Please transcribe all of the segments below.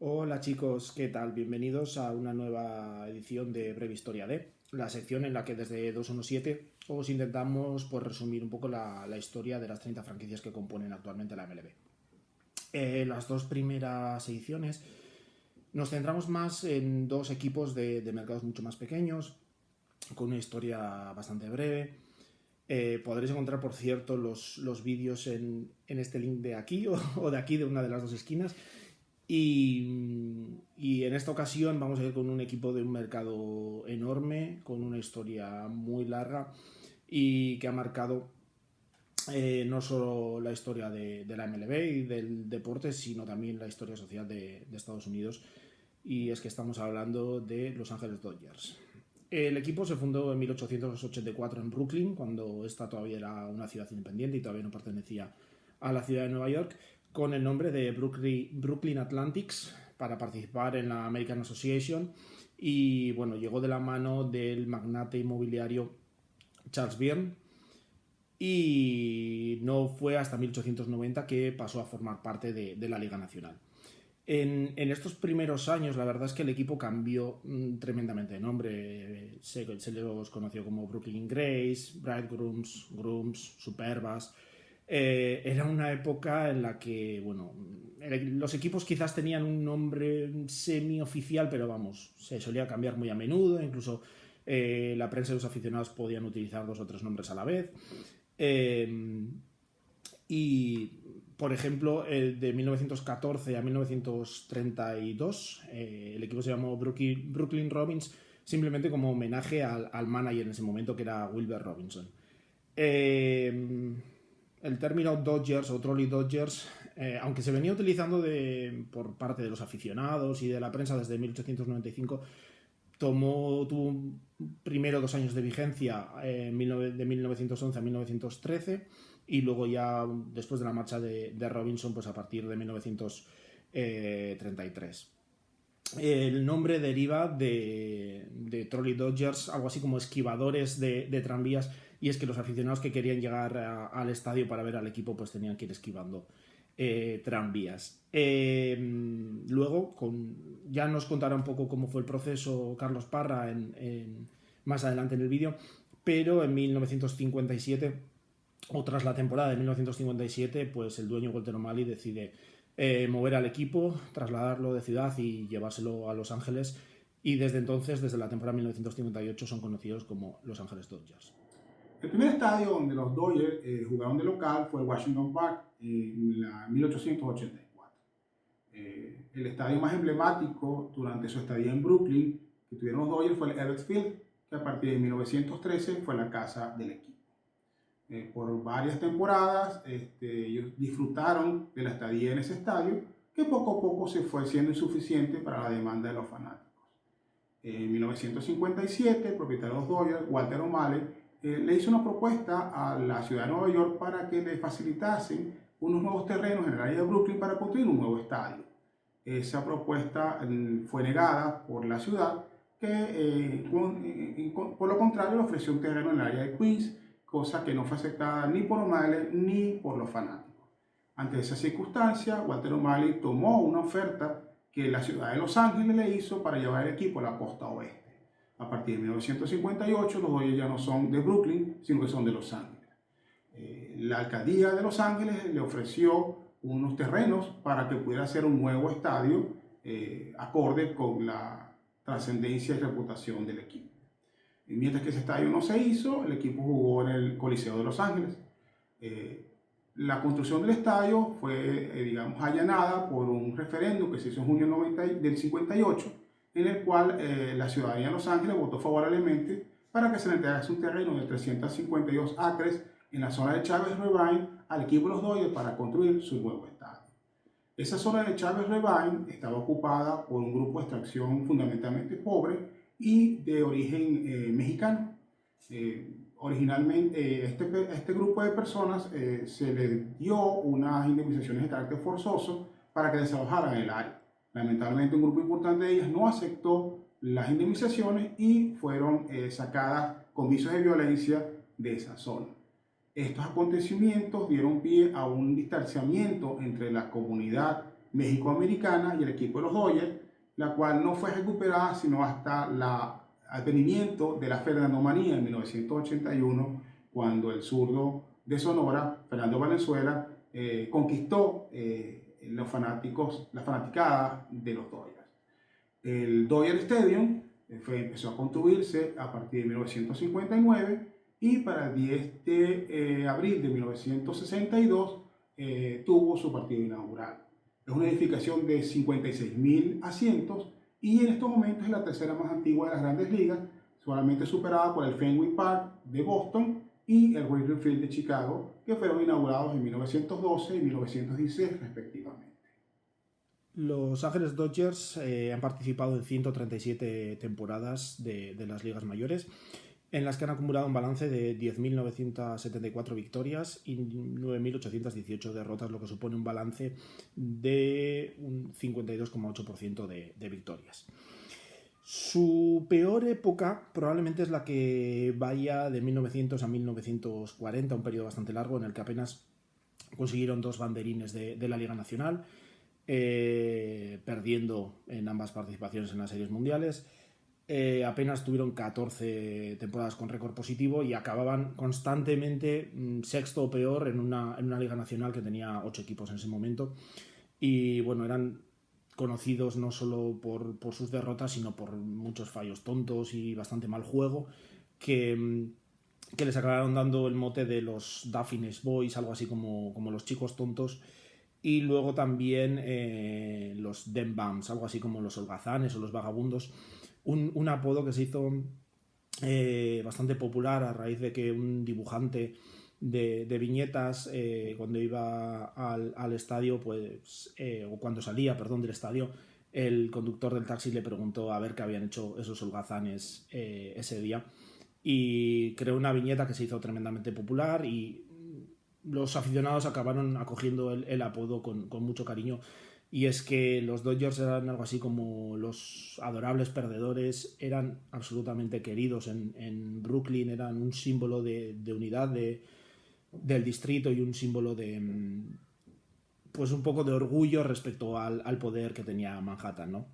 Hola chicos, ¿qué tal? Bienvenidos a una nueva edición de Breve Historia D, la sección en la que desde 217 os intentamos resumir un poco la historia de las 30 franquicias que componen actualmente la MLB. Las dos primeras ediciones nos centramos más en dos equipos de mercados mucho más pequeños, con una historia bastante breve. Podréis encontrar, por cierto, los vídeos en este link de aquí o de aquí, de una de las dos esquinas. Y en esta ocasión vamos a ir con un equipo de un mercado enorme, con una historia muy larga y que ha marcado no solo la historia de la MLB y del deporte, sino también la historia social de Estados Unidos. Y es que estamos hablando de Los Ángeles Dodgers. El equipo se fundó en 1884 en Brooklyn, cuando esta todavía era una ciudad independiente y todavía no pertenecía a la ciudad de Nueva York, con el nombre de Brooklyn Athletics para participar en la American Association. Y bueno, llegó de la mano del magnate inmobiliario Charles Byrne, y no fue hasta 1890 que pasó a formar parte de la Liga Nacional. En estos primeros años, la verdad es que el equipo cambió tremendamente de nombre. Se los conoció como Brooklyn Grays, Bridegrooms, Grooms, Superbas. Era una época en la que, bueno, los equipos quizás tenían un nombre semioficial, pero vamos, se solía cambiar muy a menudo. Incluso la prensa y los aficionados podían utilizar dos o tres nombres a la vez. Y, por ejemplo, de 1914 a 1932, el equipo se llamó Brooklyn Robins, simplemente como homenaje al manager en ese momento, que era Wilbur Robinson. El término Dodgers o Trolley Dodgers, aunque se venía utilizando por parte de los aficionados y de la prensa desde 1895, tuvo primero 2 años de vigencia, de 1911 a 1913, y luego ya después de la marcha de Robinson, pues a partir de 1933. El nombre deriva de Trolley Dodgers, algo así como esquivadores de tranvías, y es que los aficionados que querían llegar al estadio para ver al equipo pues tenían que ir esquivando tranvías. Luego ya nos contará un poco cómo fue el proceso Carlos Parra más adelante en el vídeo, pero en 1957, o tras la temporada de 1957, pues el dueño Walter O'Malley decide mover al equipo, trasladarlo de ciudad y llevárselo a Los Ángeles, y desde entonces, desde la temporada 1958, son conocidos como Los Ángeles Dodgers. El primer estadio donde los Dodgers jugaron de local fue el Washington Park en 1884. El estadio más emblemático durante su estadía en Brooklyn que tuvieron los Dodgers fue el Ebbets Field, que a partir de 1913 fue la casa del equipo. Por varias temporadas ellos disfrutaron de la estadía en ese estadio, que poco a poco se fue siendo insuficiente para la demanda de los fanáticos. En 1957, el propietario de los Dodgers, Walter O'Malley, le hizo una propuesta a la ciudad de Nueva York para que le facilitasen unos nuevos terrenos en el área de Brooklyn para construir un nuevo estadio. Esa propuesta fue negada por la ciudad, que por lo contrario le ofreció un terreno en el área de Queens, cosa que no fue aceptada ni por O'Malley ni por los fanáticos. Ante esa circunstancia, Walter O'Malley tomó una oferta que la ciudad de Los Ángeles le hizo para llevar el equipo a la costa oeste. A partir de 1958, los Dodgers ya no son de Brooklyn, sino que son de Los Ángeles. La alcaldía de Los Ángeles le ofreció unos terrenos para que pudiera hacer un nuevo estadio acorde con la trascendencia y reputación del equipo. Mientras que ese estadio no se hizo, el equipo jugó en el Coliseo de Los Ángeles. La construcción del estadio fue, digamos, allanada por un referéndum que se hizo en junio del 58, en el cual la ciudadanía de Los Ángeles votó favorablemente para que se le entregase un terreno de 352 acres en la zona de Chávez Ravine al equipo de los Dodgers para construir su nuevo estadio. Esa zona de Chávez Ravine estaba ocupada por un grupo de extracción fundamentalmente pobre y de origen mexicano. Originalmente este grupo de personas se les dio unas indemnizaciones de carácter forzoso para que desalojaran el área. Lamentablemente un grupo importante de ellas no aceptó las indemnizaciones y fueron sacadas con visos de violencia de esa zona. Estos acontecimientos dieron pie a un distanciamiento entre la comunidad México-Americana y el equipo de los Dodgers, la cual no fue recuperada sino hasta el advenimiento de la Fernandomanía en 1981, cuando el zurdo de Sonora, Fernando Valenzuela, conquistó los fanáticos, la fanaticada de los Dodgers. El Dodger Stadium empezó a construirse a partir de 1959 y para el 10 de abril de 1962 tuvo su partido inaugural. Es una edificación de 56.000 asientos y en estos momentos es la tercera más antigua de las grandes ligas, solamente superada por el Fenway Park de Boston y el Wrigley Field de Chicago, que fueron inaugurados en 1912 y 1916 respectivamente. Los Ángeles Dodgers han participado en 137 temporadas de las ligas mayores, en las que han acumulado un balance de 10.974 victorias y 9.818 derrotas, lo que supone un balance de un 52,8% de victorias. Su peor época probablemente es la que vaya de 1900 a 1940, un periodo bastante largo en el que apenas consiguieron 2 banderines de la Liga Nacional, perdiendo en ambas participaciones en las series mundiales. Apenas tuvieron 14 temporadas con récord positivo y acababan constantemente sexto o peor en una Liga Nacional que tenía 8 equipos en ese momento. Y bueno, eran conocidos no solo por sus derrotas, sino por muchos fallos tontos y bastante mal juego, que les acabaron dando el mote de los Daphnes Boys, algo así como los chicos tontos. Y luego también los Dem Bums, algo así como los holgazanes o los vagabundos. Un apodo que se hizo bastante popular a raíz de que un dibujante de viñetas, cuando iba al estadio, pues, o cuando salía, perdón, del estadio, el conductor del taxi le preguntó a ver qué habían hecho esos holgazanes ese día. Y creó una viñeta que se hizo tremendamente popular y los aficionados acabaron acogiendo el apodo con mucho cariño. Y es que los Dodgers eran algo así como los adorables perdedores, eran absolutamente queridos en Brooklyn, eran un símbolo de unidad del distrito y un símbolo de, pues, un poco de orgullo respecto al poder que tenía Manhattan, ¿no?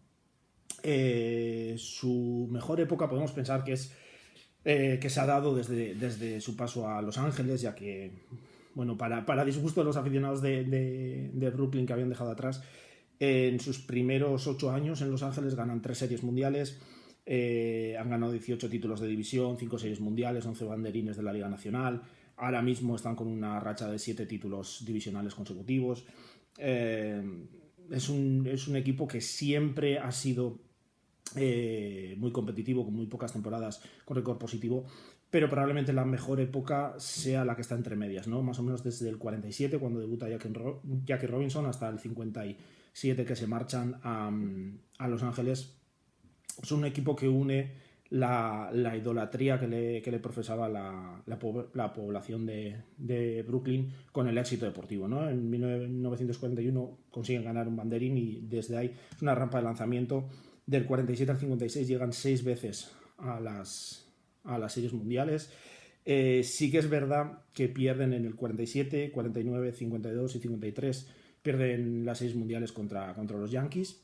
Su mejor época podemos pensar que es que se ha dado desde su paso a Los Ángeles, ya que, bueno, para disgusto de los aficionados de Brooklyn que habían dejado atrás, en sus primeros 8 años en Los Ángeles ganan 3 series mundiales, han ganado 18 títulos de división, 5 series mundiales, 11 banderines de la Liga Nacional. Ahora mismo están con una racha de 7 títulos divisionales consecutivos. Es un equipo que siempre ha sido muy competitivo, con muy pocas temporadas con récord positivo, pero probablemente la mejor época sea la que está entre medias, ¿no? Más o menos desde el 47, cuando debuta Jackie Robinson, hasta el 57, que se marchan a Los Ángeles. Es un equipo que une la idolatría que le profesaba la población de Brooklyn con el éxito deportivo, ¿no? En 1941 consiguen ganar un banderín y desde ahí es una rampa de lanzamiento. Del 47 al 56 llegan 6 veces a las series mundiales. Sí que es verdad que pierden en el 47, 49, 52 y 53. Pierden las series mundiales contra los Yankees.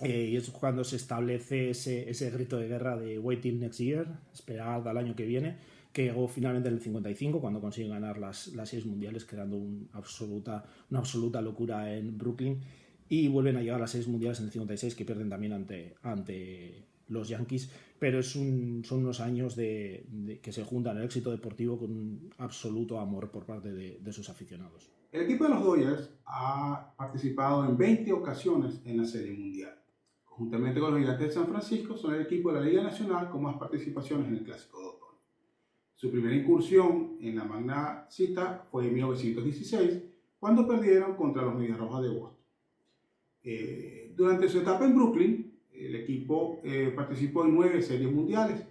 Y es cuando se establece ese grito de guerra de wait till next year, esperad al año que viene, que llegó finalmente en el 55, cuando consiguen ganar las series mundiales, creando una absoluta locura en Brooklyn. Y vuelven a llegar a las series mundiales en el 56, que pierden también ante los Yankees, pero son unos años que se juntan el éxito deportivo con un absoluto amor por parte de sus aficionados. El equipo de los Dodgers ha participado en 20 ocasiones en la Serie Mundial. Conjuntamente con los Gigantes de San Francisco, son el equipo de la Liga Nacional con más participaciones en el Clásico de Otoño. Su primera incursión en la magna cita fue en 1916, cuando perdieron contra los Medias Rojas de Boston. Durante su etapa en Brooklyn, el equipo participó en 9 series mundiales,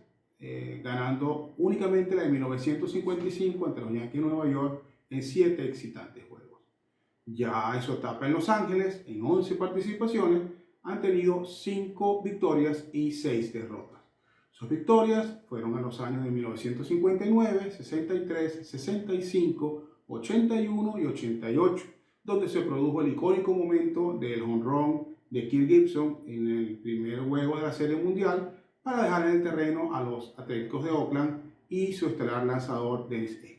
ganando únicamente la de 1955 ante los Yankees de Nueva York en 7 excitantes juegos. Ya en su etapa en Los Ángeles, en 11 participaciones, han tenido 5 victorias y 6 derrotas. Sus victorias fueron en los años de 1959, 63, 65, 81 y 88. donde se produjo el icónico momento del home run de Kirk Gibson en el primer juego de la Serie Mundial para dejar en el terreno a los Atléticos de Oakland y su estelar lanzador Dennis Eckersley.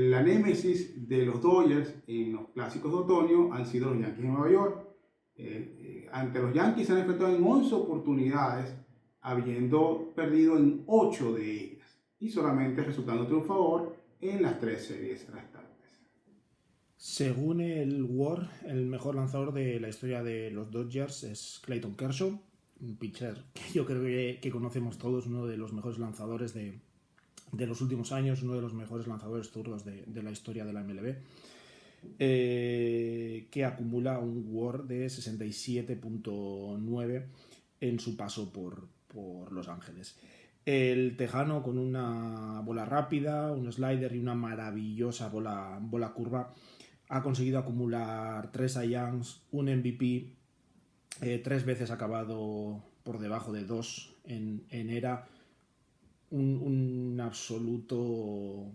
La némesis de los Dodgers en los clásicos de otoño han sido los Yankees de Nueva York. Ante los Yankees se han enfrentado en 11 oportunidades, habiendo perdido en 8 de ellas y solamente resultando triunfador en las 3 series restantes. Según el WAR, el mejor lanzador de la historia de los Dodgers es Clayton Kershaw, un pitcher que yo creo que conocemos todos, uno de los mejores lanzadores de los últimos años, uno de los mejores lanzadores zurdos de la historia de la MLB, que acumula un WAR de 67.9 en su paso por Los Ángeles. El tejano, con una bola rápida, un slider y una maravillosa bola curva, ha conseguido acumular 3 Cy Youngs, un MVP, 3 veces acabado por debajo de 2 en era, una absoluta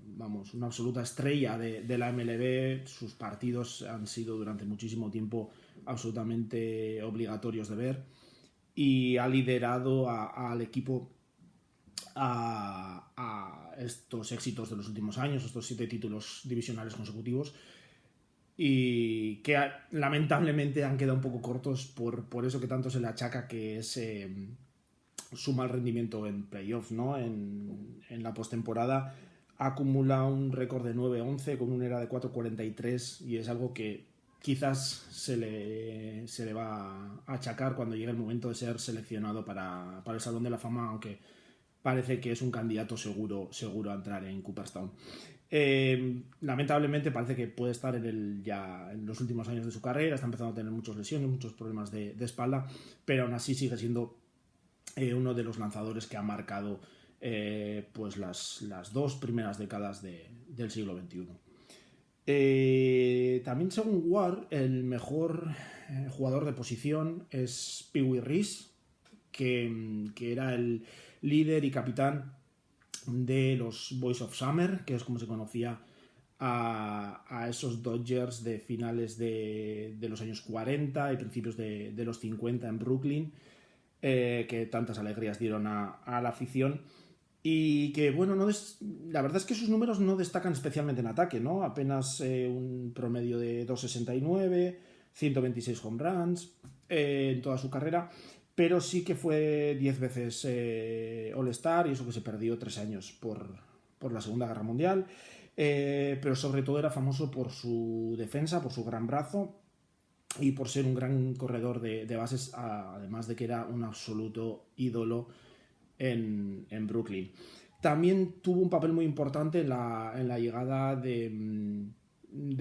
estrella de la MLB. Sus partidos han sido durante muchísimo tiempo absolutamente obligatorios de ver y ha liderado al equipo a estos éxitos de los últimos años, estos 7 títulos divisionales consecutivos, y que lamentablemente han quedado un poco cortos por eso que tanto se le achaca, que es su mal rendimiento en playoff, ¿no? En la postemporada acumula un récord de 9-11 con un ERA de 4.43 y es algo que quizás se le va a achacar cuando llegue el momento de ser seleccionado para el Salón de la Fama, aunque parece que es un candidato seguro a entrar en Cooperstown. Lamentablemente parece que puede estar en los últimos años de su carrera, está empezando a tener muchas lesiones, muchos problemas de espalda, pero aún así sigue siendo uno de los lanzadores que ha marcado pues las 2 primeras décadas del siglo XXI. También, según WAR, el mejor jugador de posición es Pee Wee Reese, que era el líder y capitán de los Boys of Summer, que es como se conocía a esos Dodgers de finales de los años 40 y principios de los 50 en Brooklyn, que tantas alegrías dieron a la afición. Y que, bueno, la verdad es que sus números no destacan especialmente en ataque, ¿no? Apenas un promedio de 2.69, 126 home runs en toda su carrera, pero sí que fue 10 veces All-Star, y eso que se perdió 3 años por la Segunda Guerra Mundial, pero sobre todo era famoso por su defensa, por su gran brazo y por ser un gran corredor de bases, además de que era un absoluto ídolo en Brooklyn. También tuvo un papel muy importante en la llegada de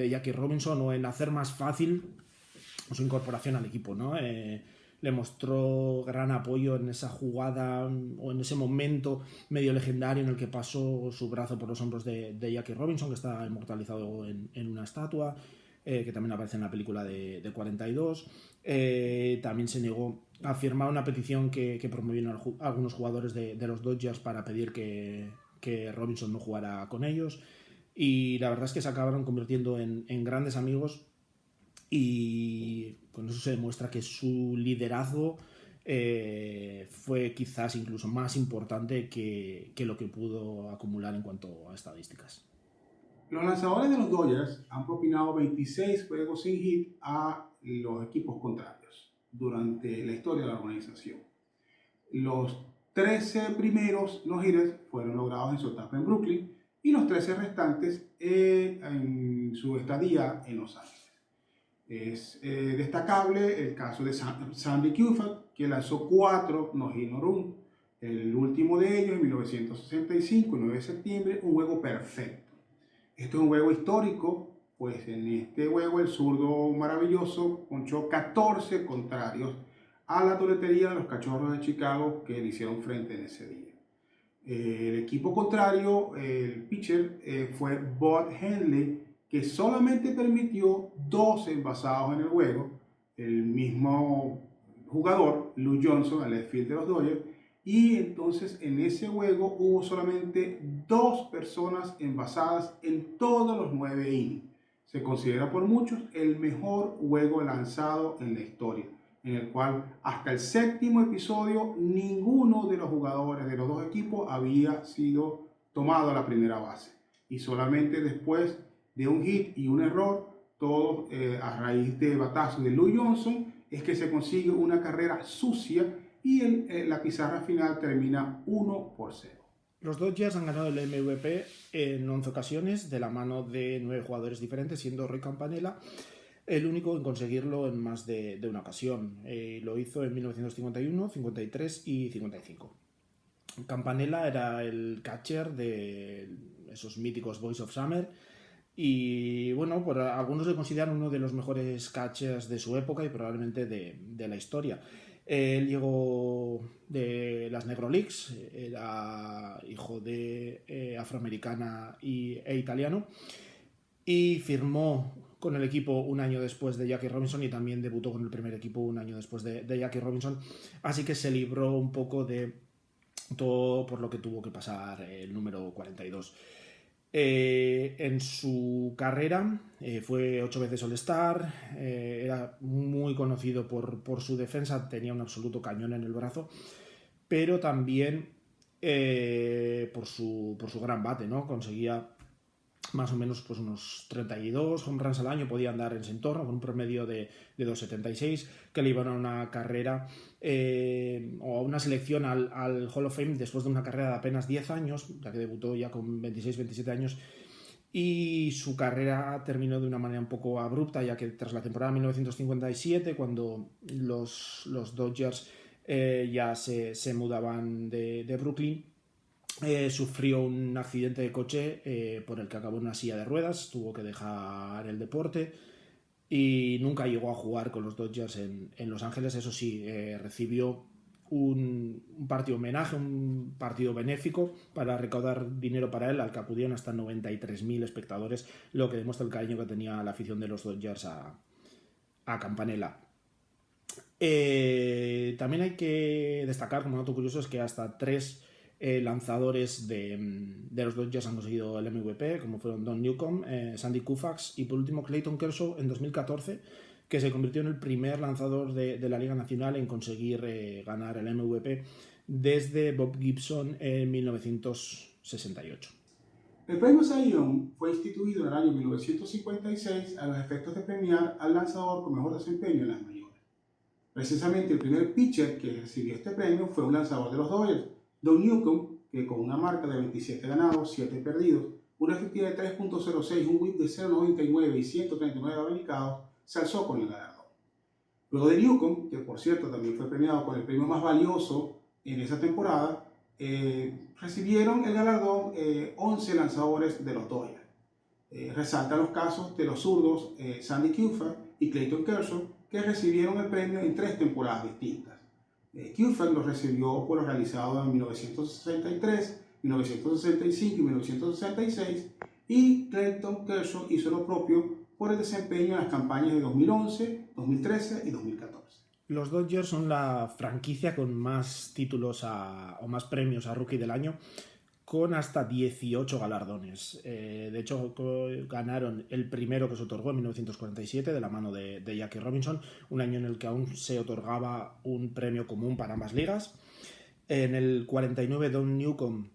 Jackie Robinson, o en hacer más fácil su incorporación al equipo, ¿no? Le mostró gran apoyo en esa jugada o en ese momento medio legendario en el que pasó su brazo por los hombros de Jackie Robinson, que está inmortalizado en una estatua, que también aparece en la película de 42. También se negó a firmar una petición que promovieron algunos jugadores de los Dodgers para pedir que Robinson no jugara con ellos, y la verdad es que se acabaron convirtiendo en grandes amigos, y con eso se demuestra que su liderazgo fue quizás incluso más importante que lo que pudo acumular en cuanto a estadísticas. Los lanzadores de los Dodgers han propinado 26 juegos sin hit a los equipos contrarios durante la historia de la organización. Los 13 primeros no-hitters fueron logrados en su etapa en Brooklyn y los 13 restantes en su estadía en Los Ángeles. Es destacable el caso de Sandy Koufax, que lanzó 4 no-hit no-run. El último de ellos en 1965, el 9 de septiembre, un juego perfecto. Esto es un juego histórico, pues en este juego el zurdo maravilloso ponchó 14 contrarios a la toletería de los Cachorros de Chicago, que le hicieron frente en ese día. El equipo contrario, el pitcher, fue Bud Henley, que solamente permitió 2 envasados en el juego. El mismo jugador, Lou Johnson, el left field de los Dodgers, y entonces en ese juego hubo solamente 2 personas envasadas en todos los 9 innings. Se considera por muchos el mejor juego lanzado en la historia, en el cual hasta el séptimo episodio ninguno de los jugadores de los dos equipos había sido tomado a la primera base. Y solamente después de un hit y un error, todo a raíz de batazos de Lou Johnson, es que se consigue una carrera sucia y la pizarra final termina 1-0. Los Dodgers han ganado el MVP en 11 ocasiones de la mano de 9 jugadores diferentes, siendo Roy Campanella el único en conseguirlo en más de una ocasión. Lo hizo en 1951, 53 y 55. Campanella era el catcher de esos míticos Boys of Summer y bueno, por algunos le consideran uno de los mejores catchers de su época y probablemente de la historia. Él llegó de las Negro Leagues, era hijo de afroamericana e italiano, y firmó con el equipo un año después de Jackie Robinson y también debutó con el primer equipo un año después de Jackie Robinson, así que se libró un poco de todo por lo que tuvo que pasar el número 42. En su carrera fue 8 veces All-Star, era muy conocido por su defensa, tenía un absoluto cañón en el brazo, pero también por su gran bate, ¿no? Conseguía más o menos pues unos 32 home runs al año, podía andar en ese entorno con un promedio de 2.76, que le iban a una carrera o a una selección al Hall of Fame después de una carrera de apenas 10 años, ya que debutó ya con 26-27 años, y su carrera terminó de una manera un poco abrupta, ya que tras la temporada 1957, cuando los Dodgers ya se mudaban de Brooklyn, sufrió un accidente de coche por el que acabó en una silla de ruedas, tuvo que dejar el deporte y nunca llegó a jugar con los Dodgers en Los Ángeles. Eso sí, recibió un partido homenaje, un partido benéfico para recaudar dinero para él, al que acudieron hasta 93.000 espectadores, lo que demuestra el cariño que tenía la afición de los Dodgers a Campanella. También hay que destacar, como dato curioso, es que hasta 3 lanzadores de los Dodgers han conseguido el MVP, como fueron Don Newcomb, Sandy Koufax y por último Clayton Kershaw en 2014, que se convirtió en el primer lanzador de la Liga Nacional en conseguir ganar el MVP desde Bob Gibson en 1968. El premio Cy Young fue instituido en el año 1956 a los efectos de premiar al lanzador con mejor desempeño en las mayores. Precisamente el primer pitcher que recibió este premio fue un lanzador de los Dodgers, Don Newcomb, que con una marca de 27 ganados, 7 perdidos, una efectividad de 3.06, un whip de 0.99 y 139 abanicados, se alzó con el galardón. Luego de Newcomb, que por cierto también fue premiado con el premio más valioso en esa temporada, recibieron el galardón 11 lanzadores de los Dodgers. Resalta los casos de los zurdos Sandy Koufax y Clayton Kershaw, que recibieron el premio en 3 temporadas distintas. Koufax lo recibió por lo realizado en 1963, 1965 y 1966, y Clayton Kershaw hizo lo propio por el desempeño en las campañas de 2011, 2013 y 2014. Los Dodgers son la franquicia con más títulos o más premios a Rookie del Año, con hasta 18 galardones. De hecho, ganaron el primero que se otorgó en 1947 de la mano de Jackie Robinson, un año en el que aún se otorgaba un premio común para ambas ligas. En el 49, Don Newcomb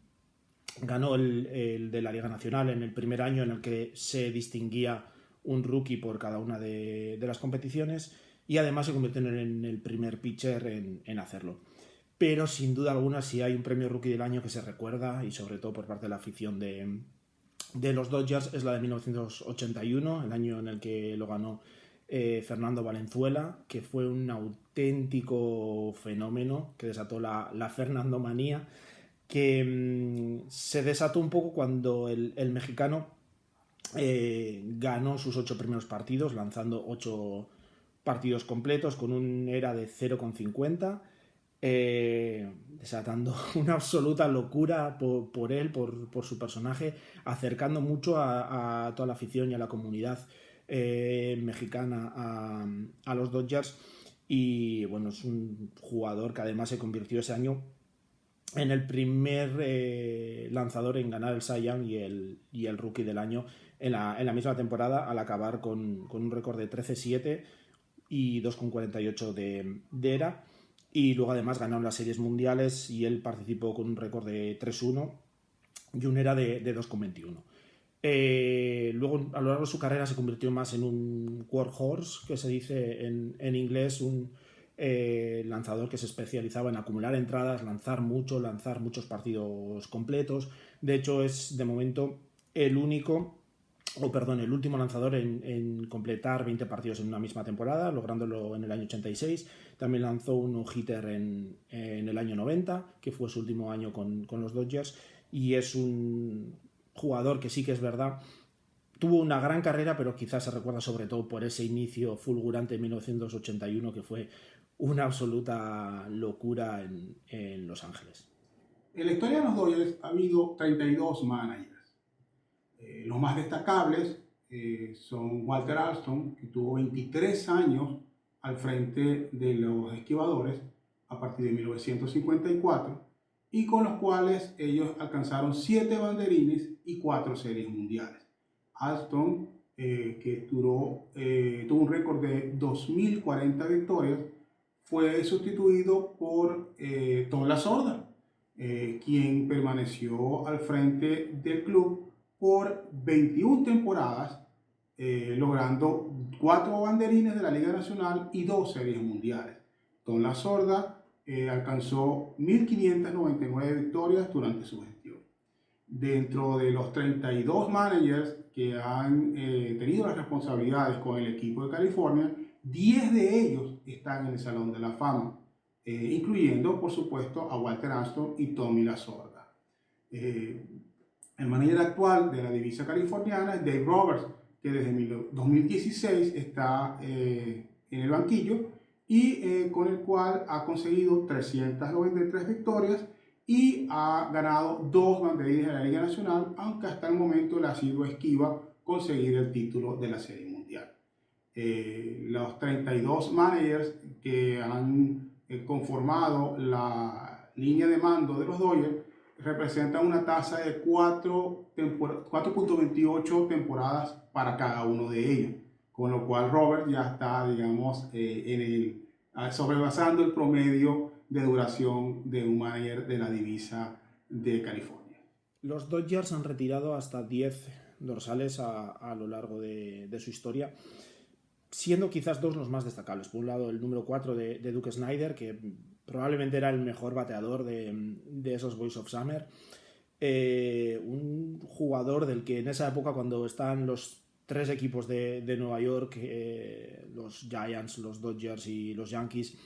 ganó el de la Liga Nacional en el primer año en el que se distinguía un rookie por cada una de las competiciones, y además se convirtió en el primer pitcher en hacerlo. Pero sin duda alguna, si hay un premio Rookie del Año que se recuerda, y sobre todo por parte de la afición de los Dodgers, es la de 1981, el año en el que lo ganó Fernando Valenzuela, que fue un auténtico fenómeno que desató la Fernandomanía, que se desató un poco cuando el mexicano ganó sus 8 primeros partidos, lanzando 8 partidos completos con un ERA de 0,50, desatando una absoluta locura por él, por su personaje, acercando mucho a toda la afición y a la comunidad mexicana a los Dodgers. Y bueno, es un jugador que además se convirtió ese año en el primer lanzador en ganar el Cy Young y el Rookie del año en la misma temporada, al acabar con un récord de 13-7 y 2,48 de ERA. Y luego además ganaron las series mundiales y él participó con un récord de 3-1 y un ERA de 2,21. Luego a lo largo de su carrera se convirtió más en un workhorse, que se dice en inglés, un lanzador que se especializaba en acumular entradas, lanzar muchos partidos completos. De hecho es de momento el último lanzador en completar 20 partidos en una misma temporada, lográndolo en el año 86. También lanzó un no-hitter en el año 90, que fue su último año con los Dodgers, y es un jugador que sí que es verdad, tuvo una gran carrera, pero quizás se recuerda sobre todo por ese inicio fulgurante en 1981, que fue una absoluta locura en Los Ángeles. En la historia de los Dodgers ha habido 32 managers. Los más destacables son Walter Alston, que tuvo 23 años al frente de los esquivadores a partir de 1954, y con los cuales ellos alcanzaron 7 banderines y 4 series mundiales. Alston, que tuvo un récord de 2.040 victorias, fue sustituido por Tom Lasorda, quien permaneció al frente del club por 21 temporadas, logrando 4 banderines de la Liga Nacional y 2 series mundiales. Tom Lasorda alcanzó 1.599 victorias durante su gestión. Dentro de los 32 managers que han tenido las responsabilidades con el equipo de California, 10 de ellos están en el Salón de la Fama, incluyendo, por supuesto, a Walter Alston y Tommy Lasorda. El manager actual de la divisa californiana es Dave Roberts, que desde 2016 está en el banquillo y con el cual ha conseguido 393 victorias y ha ganado 2 banderines de la Liga Nacional, aunque hasta el momento le ha sido esquiva conseguir el título de la Serie Mundial. Los 32 managers que han conformado la línea de mando de los Dodgers representan una tasa de 4.28 temporadas para cada uno de ellos, con lo cual Robert ya está, digamos, sobrepasando el promedio de duración de un manager de la divisa de California. Los Dodgers han retirado hasta 10 dorsales a lo largo de su historia, siendo quizás 2 los más destacables. Por un lado, el número 4 de Duke Snider, que probablemente era el mejor bateador de esos Boys of Summer. Un jugador del que en esa época, cuando están los 3 equipos de Nueva York, los Giants, los Dodgers y los Yankees,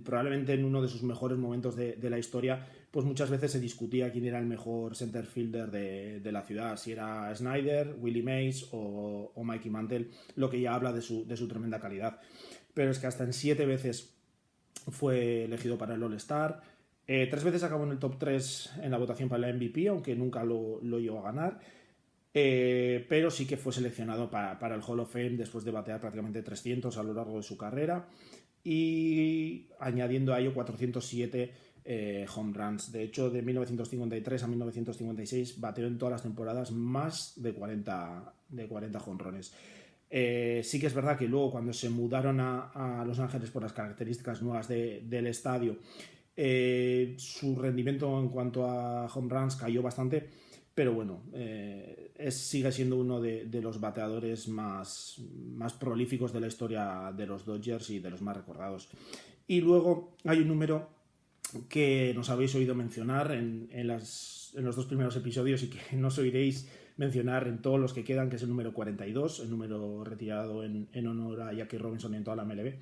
probablemente en uno de sus mejores momentos de la historia, pues muchas veces se discutía quién era el mejor center fielder de la ciudad, si era Snyder, Willie Mays o Mickey Mantle, lo que ya habla de su tremenda calidad. Pero es que hasta en 7 veces fue elegido para el All-Star, 3 veces acabó en el top 3 en la votación para el MVP, aunque nunca lo llegó a ganar. Pero sí que fue seleccionado para el Hall of Fame después de batear prácticamente 300 a lo largo de su carrera, y añadiendo a ello 407 home runs. De hecho, de 1953 a 1956 bateó en todas las temporadas más de 40 jonrones. Sí que es verdad que luego, cuando se mudaron a Los Ángeles por las características nuevas del estadio, su rendimiento en cuanto a home runs cayó bastante, pero bueno, sigue siendo uno de los bateadores más prolíficos de la historia de los Dodgers y de los más recordados. Y luego hay un número que nos habéis oído mencionar en los 2 primeros episodios y que nos oiréis mencionar en todos los que quedan, que es el número 42, el número retirado en honor a Jackie Robinson en toda la MLB.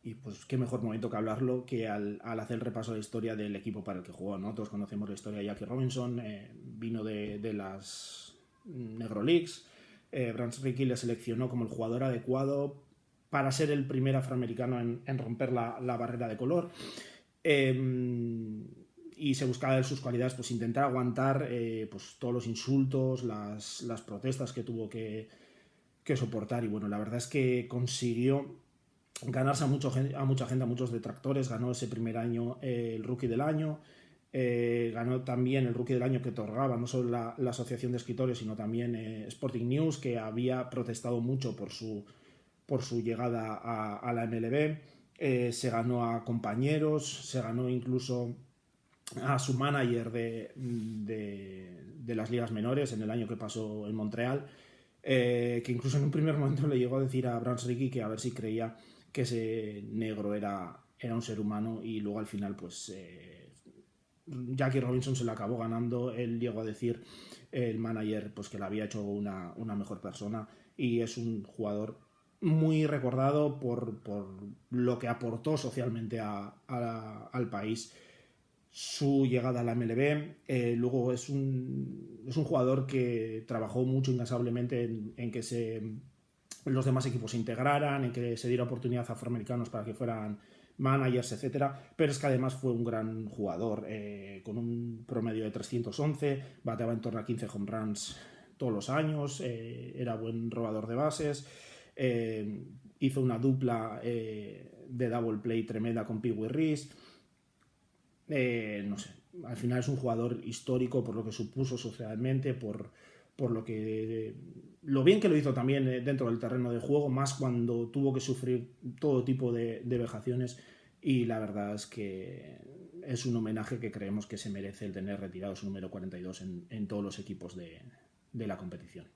Y pues qué mejor momento que hablarlo que al hacer el repaso de la historia del equipo para el que jugó, ¿no? Todos conocemos la historia de Jackie Robinson, vino de las Negro Leagues. Branch Rickey le seleccionó como el jugador adecuado para ser el primer afroamericano en romper la barrera de color. Y se buscaba de sus cualidades, pues intentar aguantar pues todos los insultos, las protestas que tuvo que soportar. Y bueno, la verdad es que consiguió ganarse a mucha gente, a muchos detractores. Ganó ese primer año el Rookie del Año, Ganó también el Rookie del Año que otorgaba no solo la Asociación de Escritores, sino también Sporting News, que había protestado mucho por su llegada a la MLB. Se ganó a compañeros, se ganó incluso a su manager de las ligas menores en el año que pasó en Montreal, que incluso en un primer momento le llegó a decir a Branch Rickey que a ver si creía que ese negro era un ser humano, y luego al final pues Jackie Robinson se lo acabó ganando. Él llegó a decir, el manager, pues que la había hecho una mejor persona, y es un jugador muy recordado por lo que aportó socialmente al país. Su llegada a la MLB, luego es un jugador que trabajó mucho incansablemente en que los demás equipos se integraran, en que se diera oportunidad a afroamericanos para que fueran managers, etcétera, pero es que además fue un gran jugador, con un promedio de 311, bateaba en torno a 15 home runs todos los años, era buen robador de bases, hizo una dupla de double play tremenda con Pee Wee Reese. No sé, al final es un jugador histórico por lo que supuso socialmente, por lo bien que lo hizo también dentro del terreno de juego, más cuando tuvo que sufrir todo tipo de vejaciones, y la verdad es que es un homenaje que creemos que se merece el tener retirado su número 42 en todos los equipos de la competición.